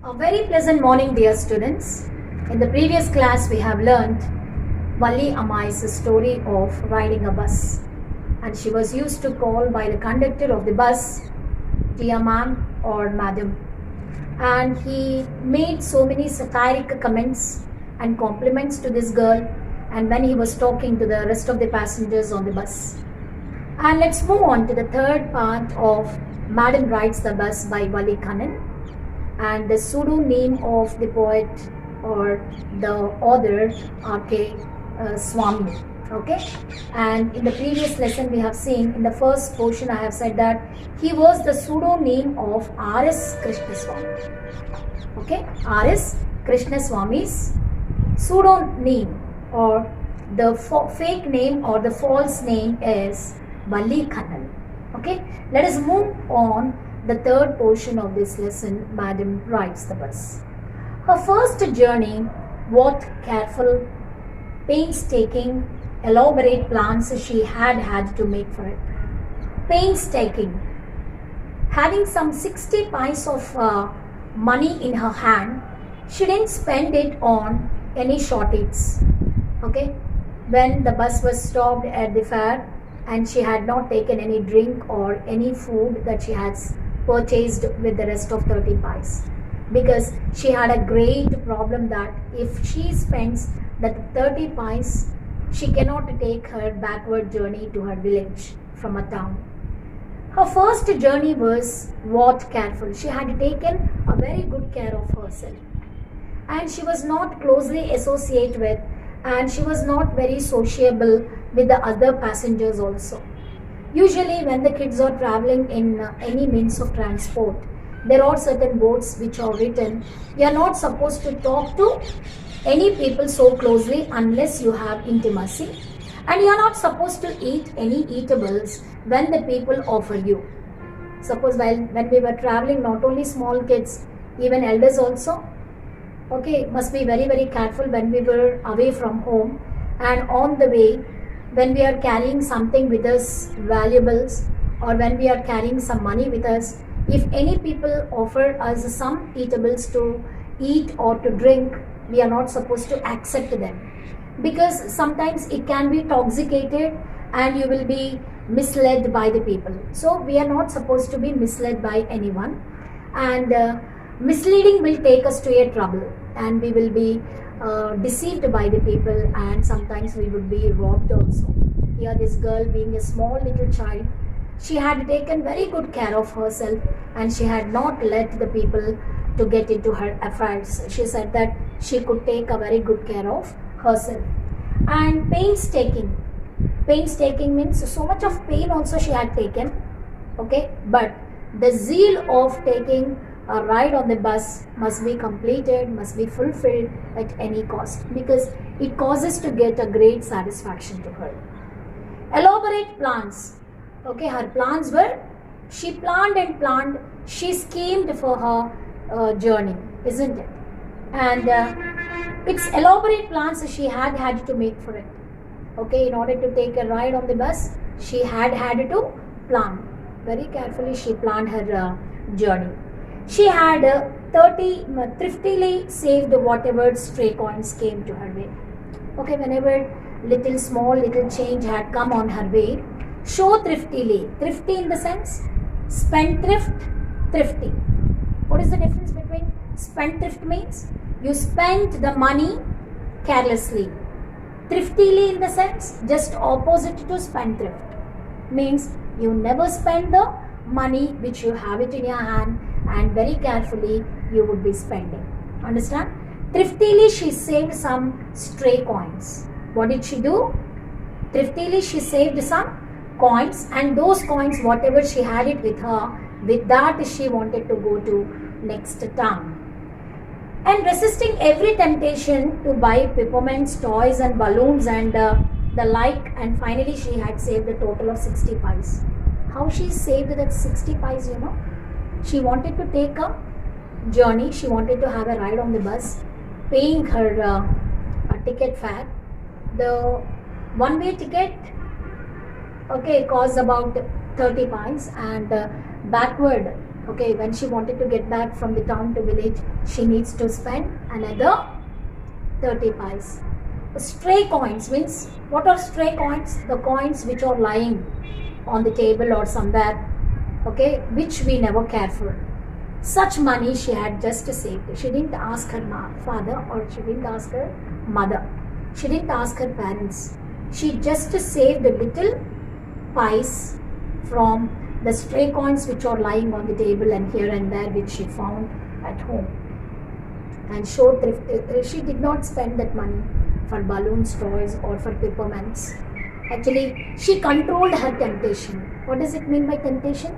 A very pleasant morning, dear students. In the previous class, we have learned Valli Ammai's story of riding a bus. And she was used to call by the conductor of the bus, dear ma'am or madam. And he made so many satiric comments and compliments to this girl, and when he was talking to the rest of the passengers on the bus. And let's move on to the third part of Madam Rides the Bus by Valli Kannan. And the pseudonym of the poet or the author R.K. Swami. Okay, and in the previous lesson we have seen, in the first portion I have said that he was the pseudonym of R.S. Krishnaswamy. Okay, R.S. Krishnaswamy's pseudonym or the fake name or the false name is Valli Kannan. Okay, let us move on the third portion of this lesson. Madam Rides the Bus. Her first journey, what careful, painstaking, elaborate plans she had to make for it. Painstaking. Having some 60 pies of money in her hand, she didn't spend it on any short eats. Okay, when the bus was stopped at the fair and she had not taken any drink or any food that she has purchased with the rest of 30 pies, because she had a great problem that if she spends that 30 pies, she cannot take her backward journey to her village from a town. Her first journey was what careful. She had taken a very good care of herself, and she was not closely associated with, and she was not very sociable with the other passengers also. Usually when the kids are traveling in any means of transport, there are certain boards which are written, you are not supposed to talk to any people so closely unless you have intimacy, and you are not supposed to eat any eatables when the people offer you. Suppose when we were traveling, not only small kids, even elders also, okay, must be very, very careful when we were away from home and on the way, when we are carrying something with us, valuables, or when we are carrying some money with us. If any people offer us some eatables to eat or to drink, we are not supposed to accept them, because sometimes it can be intoxicated and you will be misled by the people. So we are not supposed to be misled by anyone, and misleading will take us to a trouble, and we will be deceived by the people, and sometimes we would be robbed also. Here this girl, being a small little child, she had taken very good care of herself, and she had not let the people to get into her affairs. She said that she could take a very good care of herself. And painstaking means so much of pain also she had taken. Okay, but the zeal of taking a ride on the bus must be completed, must be fulfilled at any cost, because it causes to get a great satisfaction to her. Elaborate plans. Okay, her plans were, she planned and planned, she schemed for her journey, isn't it? And it's elaborate plans she had to make for it. Okay, in order to take a ride on the bus, she had to plan. Very carefully she planned her journey. She had thriftily saved whatever stray coins came to her way. Okay, whenever little change had come on her way, show thriftily. Thrifty in the sense, spendthrift, thrifty. What is the difference between spendthrift means? You spend the money carelessly. Thriftily in the sense, just opposite to spendthrift. Means you never spend the money which you have it in your hand, and very carefully you would be spending. Understand? Thriftily she saved some stray coins. What did she do? Thriftily she saved some coins, and those coins, whatever she had it with her, with that she wanted to go to next town. And resisting every temptation to buy peppermints, toys and balloons and the like, and finally she had saved a total of 60 pies. How she saved that 60 pies, you know? She wanted to take a journey, she wanted to have a ride on the bus, paying her a ticket fare. The one-way ticket, okay, costs about 30 pies, and backward Okay, when she wanted to get back from the town to village, she needs to spend another 30 pies. Stray coins means, what are stray coins? The coins which are lying on the table or somewhere, okay, which we never care for. Such money she had just saved. She didn't ask her father, or she didn't ask her mother. She didn't ask her parents. She just saved a little pies from the stray coins which are lying on the table and here and there, which she found at home. And so thrift, she did not spend that money for balloons, toys, or for peppermints. Actually, she controlled her temptation. What does it mean by temptation?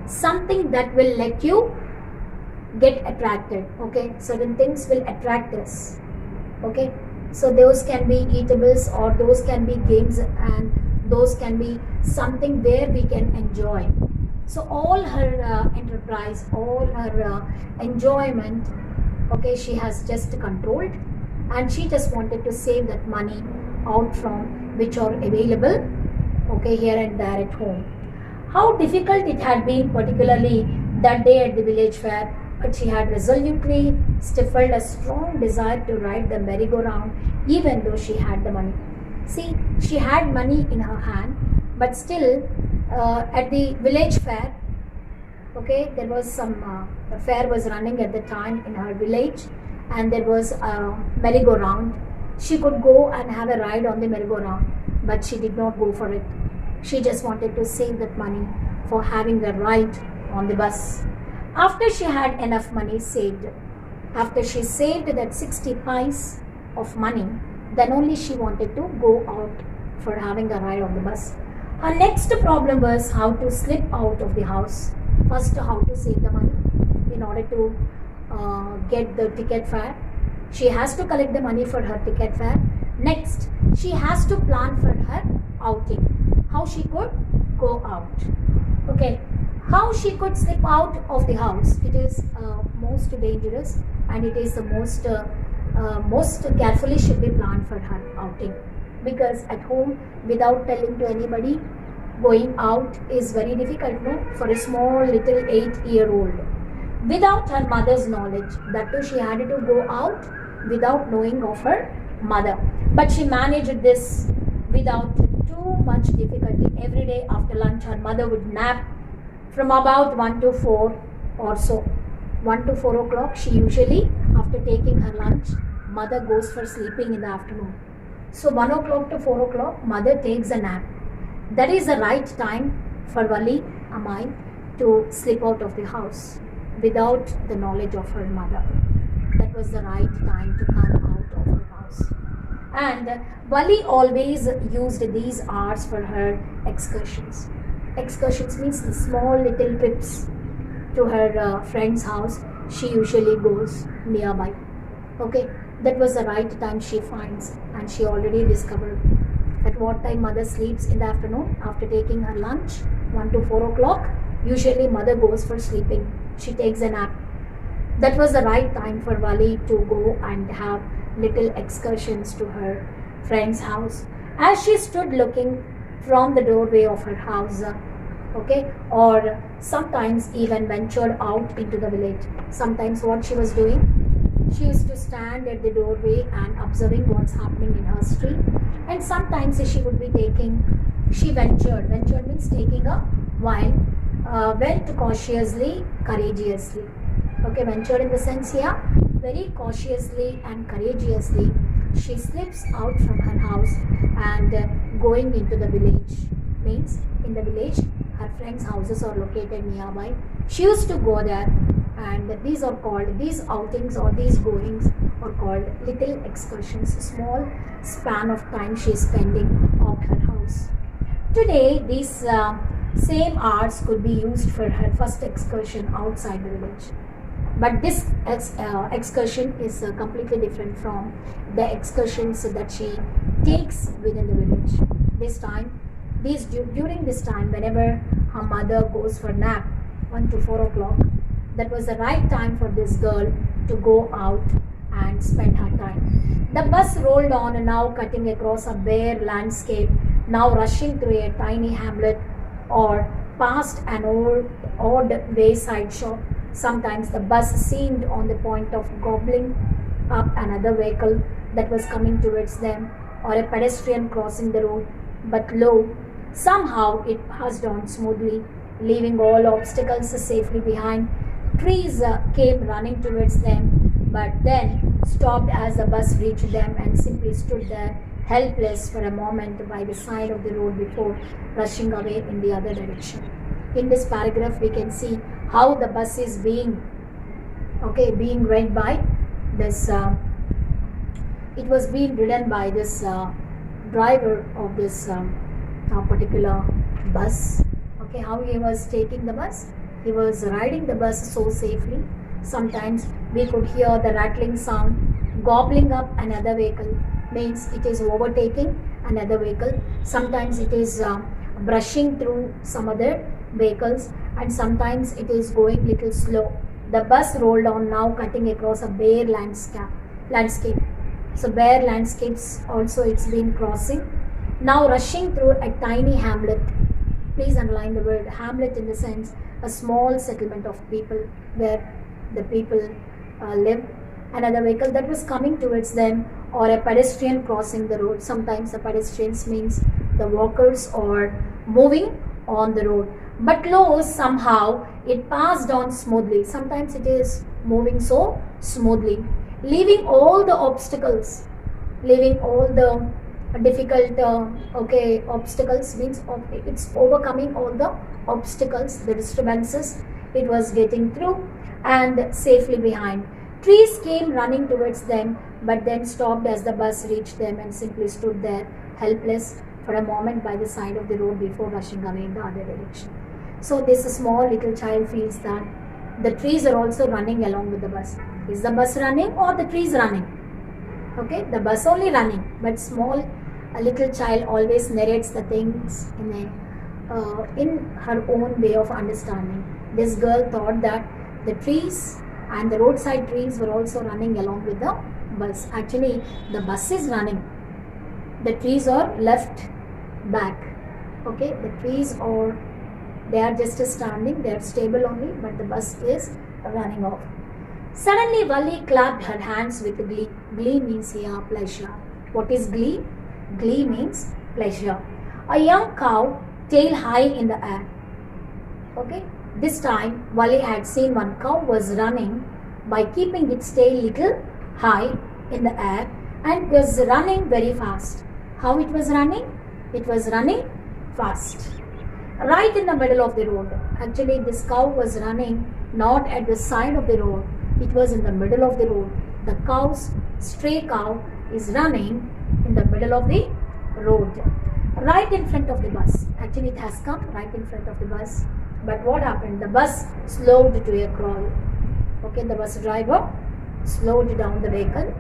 Something that will let you get attracted. Okay, certain things will attract us. Okay, so those can be eatables, or those can be games, and those can be something where we can enjoy. So all her enterprise, all her enjoyment, okay, she has just controlled, and she just wanted to save that money out from which are available, okay, here and there at home. How difficult it had been, particularly that day at the village fair, but she had resolutely stifled a strong desire to ride the merry-go-round, even though she had the money. See, she had money in her hand, but still at the village fair, okay, there was some a fair was running at the time in her village, and there was a merry-go-round. She could go and have a ride on the merry-go-round, but she did not go for it. She just wanted to save that money for having a ride on the bus. After she had enough money saved, after she saved that 60 pies of money, then only she wanted to go out for having a ride on the bus. Her next problem was how to slip out of the house. First, how to save the money in order to get the ticket fare. She has to collect the money for her ticket fare. Next, she has to plan for her outing, how she could go out. Okay, how she could slip out of the house. It is most dangerous, and it is the most carefully should be planned for her outing, because at home, without telling to anybody, going out is very difficult, no, for a small little 8-year-old. Without her mother's knowledge, that too she had to go out without knowing of her mother. But she managed this without too much difficulty. Every day after lunch, her mother would nap from about 1 to 4 or so. 1 to 4 o'clock, she usually, after taking her lunch, mother goes for sleeping in the afternoon. So 1 o'clock to 4 o'clock, mother takes a nap. That is the right time for Valli Amai to slip out of the house without the knowledge of her mother. That was the right time to come out of her house. And Valli always used these hours for her excursions. Excursions means the small little trips to her friend's house. She usually goes nearby. Okay, that was the right time she finds, and she already discovered at what time mother sleeps in the afternoon. After taking her lunch, 1 to 4 o'clock, usually mother goes for sleeping. She takes a nap. That was the right time for Valli to go and have little excursions to her friend's house. As she stood looking from the doorway of her house, okay, or sometimes even ventured out into the village. Sometimes what she was doing, she used to stand at the doorway and observing what's happening in her street. And sometimes she would be she ventured means taking a while, went cautiously, courageously. Okay, ventured in the sense here, very cautiously and courageously, she slips out from her house and going into the village. Means in the village, her friends' houses are located nearby. She used to go there, and these outings or these goings are called little excursions, small span of time she is spending at her house. Today, these same hours could be used for her first excursion outside the village. But this excursion is completely different from the excursions that she takes within the village. During this time, whenever her mother goes for nap, 1 to 4 o'clock, that was the right time for this girl to go out and spend her time. The bus rolled on, now cutting across a bare landscape, now rushing through a tiny hamlet or past an odd wayside shop. Sometimes the bus seemed on the point of gobbling up another vehicle that was coming towards them, or a pedestrian crossing the road. But lo, somehow it passed on smoothly, leaving all obstacles safely behind. Trees came running towards them, but then stopped as the bus reached them and simply stood there, helpless for a moment by the side of the road before rushing away in the other direction. In this paragraph, we can see how the bus is being read by this. It was being ridden by this driver of this particular bus. Okay, how he was taking the bus? He was riding the bus so safely. Sometimes we could hear the rattling sound, gobbling up another vehicle, means it is overtaking another vehicle. Sometimes it is brushing through some other vehicles, and sometimes it is going little slow. The bus rolled on, now cutting across a bare landscape. So bare landscapes also it's been crossing. Now rushing through a tiny hamlet. Please underline the word hamlet, in the sense a small settlement of people where the people lived. Another vehicle that was coming towards them, or a pedestrian crossing the road. Sometimes the pedestrians means the walkers or moving on the road. But lo, somehow it passed on smoothly. Sometimes it is moving so smoothly, leaving all the obstacles, leaving all the difficult obstacles, means it's overcoming all the obstacles, the disturbances it was getting through, and safely behind. Trees came running towards them, but then stopped as the bus reached them and simply stood there, helpless for a moment by the side of the road before rushing away in the other direction. So this small little child feels that the trees are also running along with the bus. Is the bus running or the trees running? Okay, the bus only running, but a little child always narrates the things in her own way of understanding. This girl thought that the trees and the roadside trees were also running along with the bus. Actually, the bus is running. The trees are left back. Okay, the trees they are just standing, they are stable only, but the bus is running off. Suddenly, Valli clapped her hands with glee. Glee means here pleasure. What is glee? Glee means pleasure. A young cow, tail high in the air. Okay, this time Valli had seen one cow was running by keeping its tail little high in the air, and was running very fast. How it was running? It was running fast, right in the middle of the road. Actually, this cow was running not at the side of the road, it was in the middle of the road. The stray cow is running in the middle of the road, right in front of the bus. Actually, it has come right in front of the bus. But what happened? The bus slowed to a crawl. Okay, the bus driver slowed down the vehicle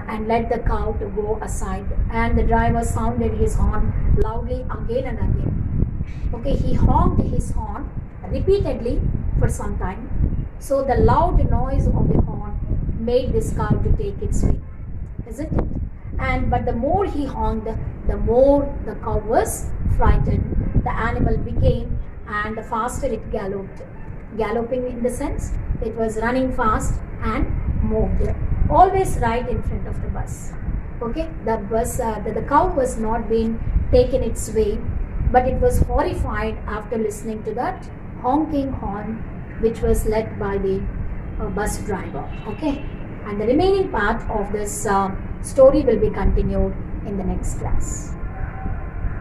and let the cow to go aside. And the driver sounded his horn loudly again and again. Okay, he honked his horn repeatedly for some time. So the loud noise of the horn made this cow to take its way, isn't it? But the more he honked, the more the cow was frightened. The animal became, and the faster it galloped. Galloping in the sense it was running fast and moved, always right in front of the bus. Okay, the cow was not being taken its way, but it was horrified after listening to that honking horn, which was led by the bus driver. Okay, and the remaining part of this story will be continued in the next class.